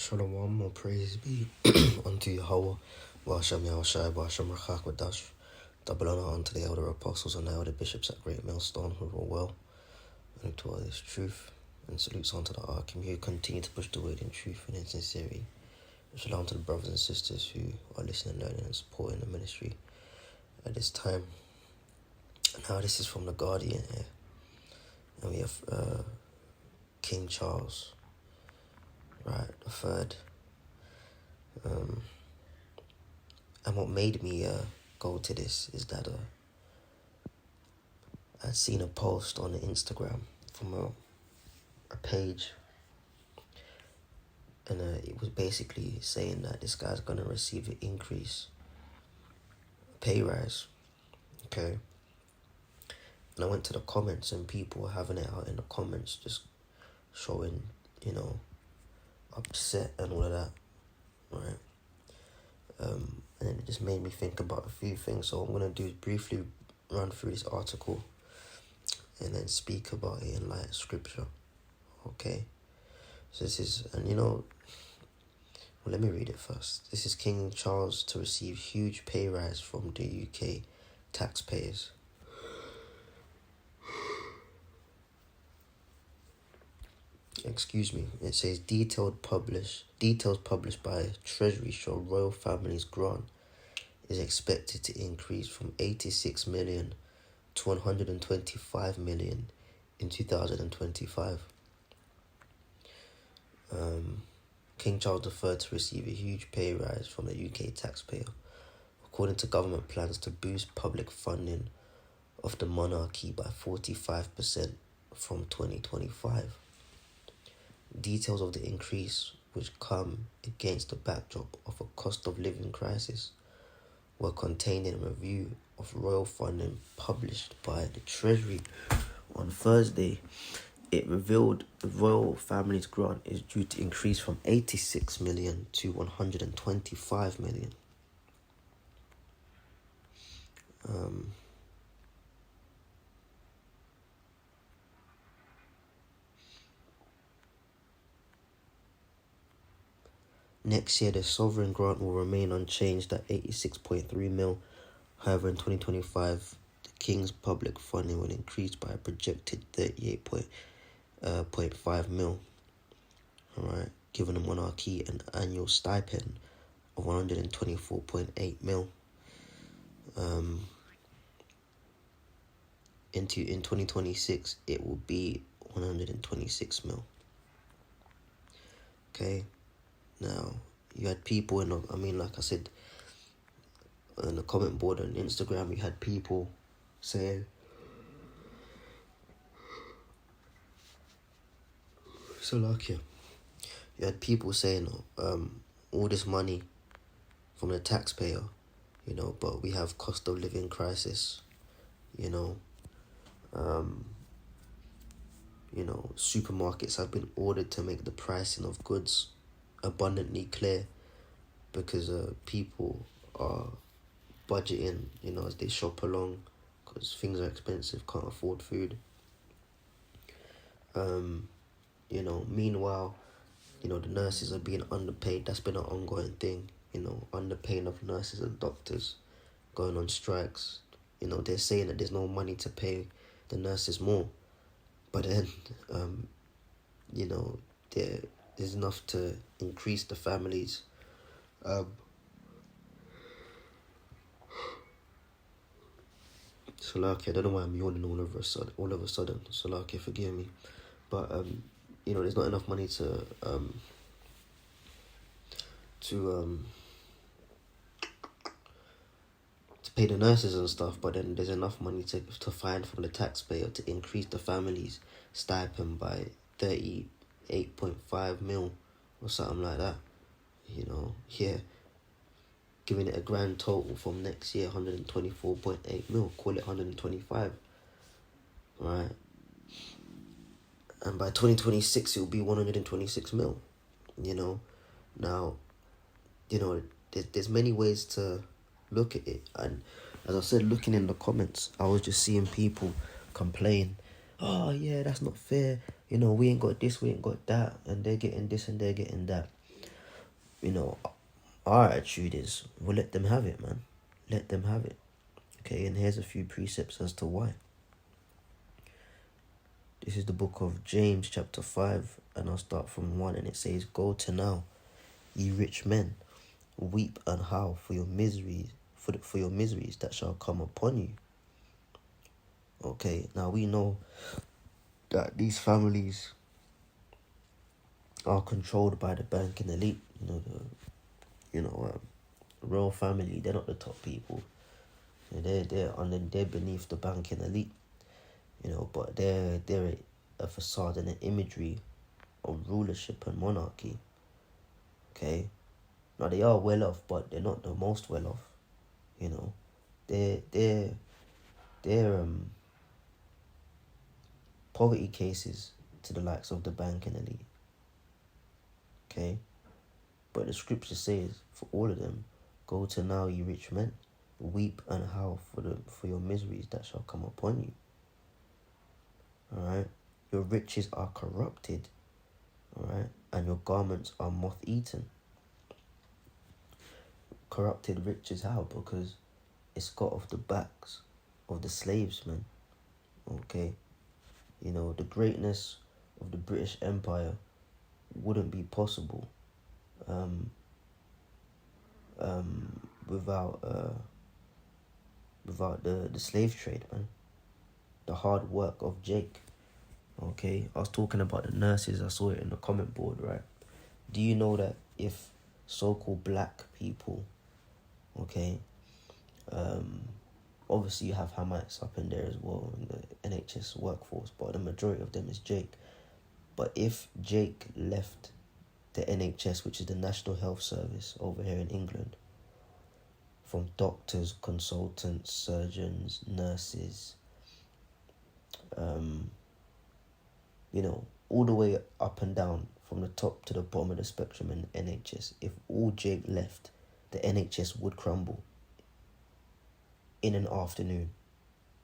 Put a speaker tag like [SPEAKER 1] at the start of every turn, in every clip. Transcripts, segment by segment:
[SPEAKER 1] Shalom, more praise be unto Yahweh, Bahashem Yahushai, Bahashem Rachak double honor unto the elder apostles and the elder bishops at Great Millstone who rule well, and to all this truth, and salutes unto the Archim who continue to push the word in truth and in sincerity. Shalom to the brothers and sisters who are listening, learning, and supporting the ministry at this time. Now this is from the Guardian here, and we have King Charles, right, the third. And what made me go to this is that I'd seen a post on the Instagram from a page, and it was basically saying that this guy's gonna receive an increase, a pay rise, okay? And I went to the comments, and people were having it out in the comments, just showing, upset and all of that, right? And it just made me think about a few things. So what I'm going to do is briefly run through this article and then speak about it in light of scripture. Okay? So this is, let me read it first. This is King Charles to receive huge pay rise from the UK taxpayers. Excuse me. It says details published by Treasury show royal family's grant is expected to increase from 86 million to 125 million in 2025. King Charles III to receive a huge pay rise from the UK taxpayer, according to government plans to boost public funding of the monarchy by 45% from 2025. Details of the increase, which come against the backdrop of a cost of living crisis, were contained in a review of royal funding published by the Treasury on Thursday. It revealed the royal family's grant is due to increase from 86 million to 125 million. Next year, the sovereign grant will remain unchanged at 86.3 mil. However, in 2025, the King's public funding will increase by a projected 38.5 mil. Alright, giving the monarchy an annual stipend of 124.8 mil. In 2026, it will be 126 mil. Okay. Now, you had people like I said, on the comment board on Instagram, you had people saying, you had people saying, all this money from the taxpayer, but we have cost of living crisis, supermarkets have been ordered to make the pricing of goods abundantly clear because people are budgeting, as they shop along because things are expensive, can't afford food. Meanwhile, the nurses are being underpaid. That's been an ongoing thing, underpaying of nurses and doctors, going on strikes. They're saying that there's no money to pay the nurses more, but then, there's enough to increase the families. Salaki, I don't know why I'm yawning all of a sudden. Salaki, forgive me. But, there's not enough money to pay the nurses and stuff, but then there's enough money to find from the taxpayer to increase the family's stipend by 38.5 mil or something like that. Giving it a grand total from next year, 124.8 mil, call it 125, right? And by 2026, it will be 126 mil, Now, there's many ways to look at it. And as I said, looking in the comments, I was just seeing people complain, oh yeah, that's not fair. We ain't got this, we ain't got that. And they're getting this and they're getting that. you know, our attitude is, we'll let them have it, man. Let them have it. Okay, and here's a few precepts as to why. This is the book of James chapter 5, and I'll start from 1, and it says, "Go to now, ye rich men, weep and howl for your miseries, for your miseries that shall come upon you." Okay, now we know that these families are controlled by the banking elite. Royal family, they're not the top people. They're beneath the banking elite. But they're a facade and an imagery of rulership and monarchy. Okay, now they are well off, but they're not the most well off. They're poverty cases to the likes of the banking elite. Okay, but the scripture says for all of them, "Go to now, ye rich men, weep and howl for your miseries that shall come upon you." All right, your riches are corrupted. All right, and your garments are moth-eaten. Corrupted riches, how? Because it's got off the backs of the slaves, man. Okay, the greatness of the British Empire wouldn't be possible without the slave trade, man. The hard work of Jake. Okay, I was talking about the nurses. I saw it in the comment board, right? Do you know that if so-called black people, okay, obviously you have Hamites up in there as well in the NHS workforce, but the majority of them is Jake. But if Jake left the NHS, which is the National Health Service over here in England, from doctors, consultants, surgeons, nurses, all the way up and down from the top to the bottom of the spectrum in the NHS, if all Jake left, the NHS would crumble in an afternoon.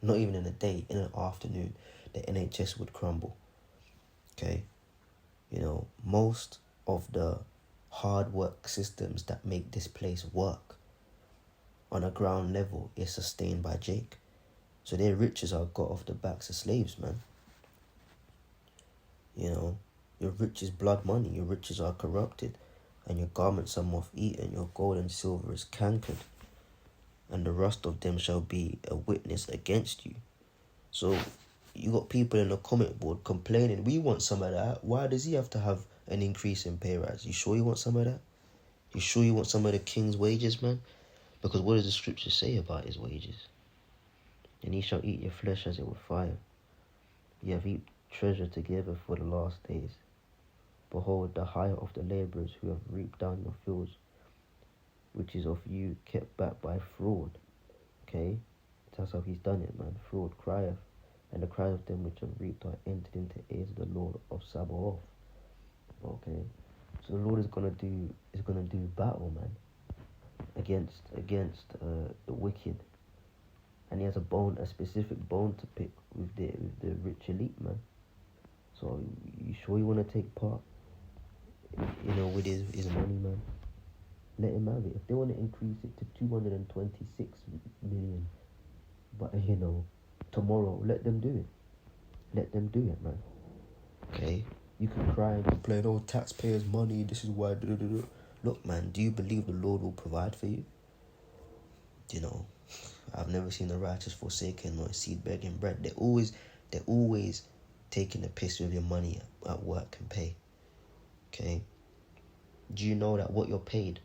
[SPEAKER 1] Not even in a day, in an afternoon, the NHS would crumble. Okay? Most of the hard work systems that make this place work on a ground level is sustained by Jake. So their riches are got off the backs of slaves, man. Your riches blood money, your riches are corrupted, and your garments are moth-eaten, your gold and silver is cankered, and the rust of them shall be a witness against you. So you got people in the comment board complaining, we want some of that. Why does he have to have an increase in pay rise? You sure you want some of that? You sure you want some of the king's wages, man? Because what does the scripture say about his wages? And he shall eat your flesh as it were fire. You have heaped treasure together for the last days. Behold, the hire of the labourers who have reaped down your fields, which is of you kept back by fraud. Okay? That's how he's done it, man. Fraud crieth, and the cry of them which have reaped are entered into ears of the Lord of Sabaoth. Okay? So the Lord is gonna do battle, man, against the wicked. And he has a specific bone to pick with the rich elite, man. So you sure you want to take part, with his money, man? Let him have it. If they want to increase it to 226 million, but tomorrow, let them do it. Let them do it, man. Okay? You can cry and complain, "Oh, taxpayers' money, this is why." Look, man, do you believe the Lord will provide for you? I've never seen the righteous forsaken nor seed begging bread. They're always taking the piss with your money at work and pay. Okay? Do you know that what you're paid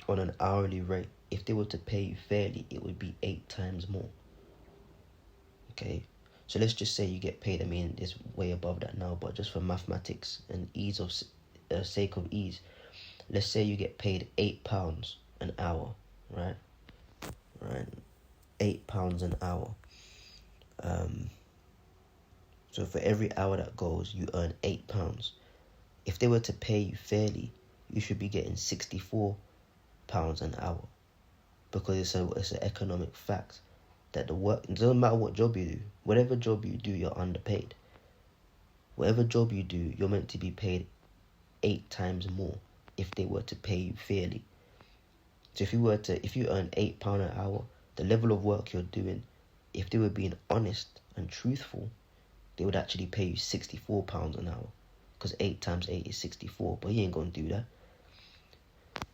[SPEAKER 1] on an hourly rate, if they were to pay you fairly, it would be 8 times more? Okay? So let's just say you get paid, it's way above that now, but just for mathematics and sake of ease, let's say you get paid £8 an hour, right? Right, £8 an hour. So for every hour that goes, you earn £8. If they were to pay you fairly, you should be getting £64 an hour, because it's an economic fact that it doesn't matter what job you do, whatever job you do, you're underpaid. Whatever job you do, you're meant to be paid 8 times more. if they were to pay you fairly. So if you earn £8 an hour, the level of work you're doing, if they were being honest and truthful, they would actually pay you £64 an hour. Because 8 times 8 is 64, but he ain't going to do that.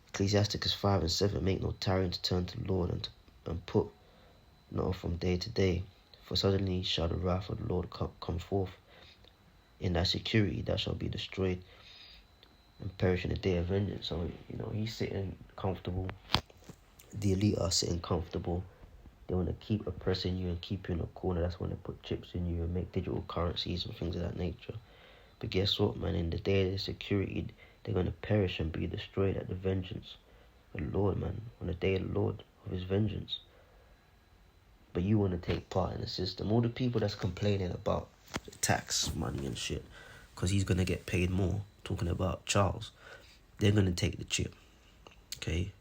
[SPEAKER 1] Ecclesiasticus 5 and 7, make no tarrying to turn to the Lord and put not from day to day. For suddenly shall the wrath of the Lord come forth. In thy security thou shalt be destroyed and perish in the day of vengeance. So, he's sitting comfortable. The elite are sitting comfortable. They want to keep oppressing you and keep you in a corner. That's when they put chips in you and make digital currencies and things of that nature. But guess what, man? In the day of their security, they're going to perish and be destroyed at the vengeance of the Lord, man. On the day of the Lord, of his vengeance. But you want to take part in the system. All the people that's complaining about tax money and shit, because he's going to get paid more, talking about Charles, they're going to take the chip. Okay?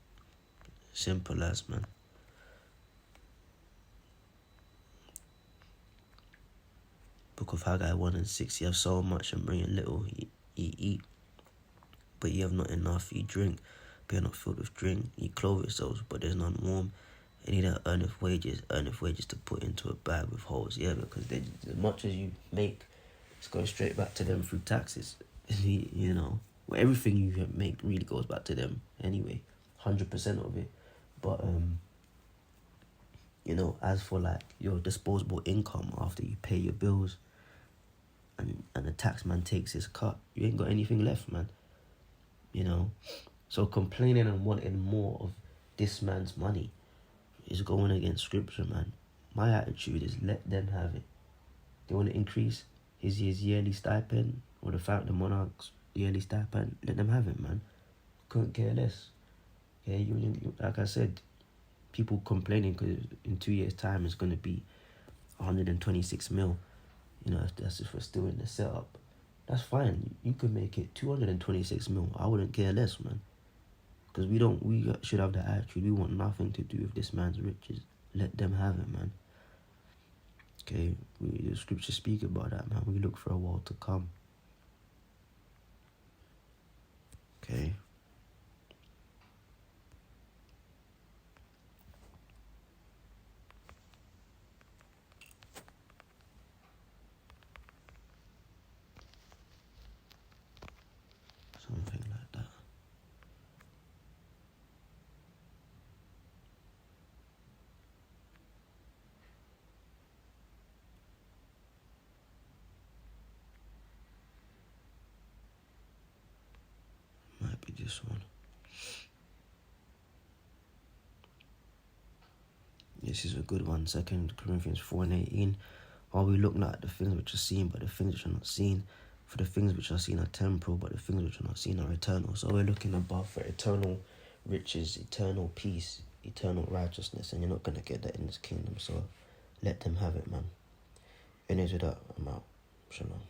[SPEAKER 1] Simple as, man. Book of Haggai 1 and 6, you have so much and bring a little, ye eat. But ye have not enough, ye drink, but ye are not filled with drink. Ye clothe yourselves, but there's none warm. And he that earneth wages to put into a bag with holes. Yeah, because as much as you make, it's going straight back to them through taxes. Well, everything you make really goes back to them anyway. 100% of it. But, as for like your disposable income after you pay your bills and the tax man takes his cut, you ain't got anything left, man. So complaining and wanting more of this man's money is going against scripture, man. My attitude is let them have it. They want to increase his yearly stipend or the monarch's yearly stipend, let them have it, man. Couldn't care less. Okay, you like I said, people complaining because in 2 years' time it's going to be 126 mil. If we're still in the setup, that's fine. You could make it 226 mil. I wouldn't care less, man. Because we should have the attitude. We want nothing to do with this man's riches. Let them have it, man. Okay, the scriptures speak about that, man. We look for a world to come. Okay. Something like that. Might be this one. This is a good one. 2 Corinthians 4 and 18. While we look not at the things which are seen, but the things which are not seen. For the things which are seen are temporal, but the things which are not seen are eternal. So we're looking above for eternal riches, eternal peace, eternal righteousness, and you're not going to get that in this kingdom. So let them have it, man. Anyways, with that, I'm out. Shalom.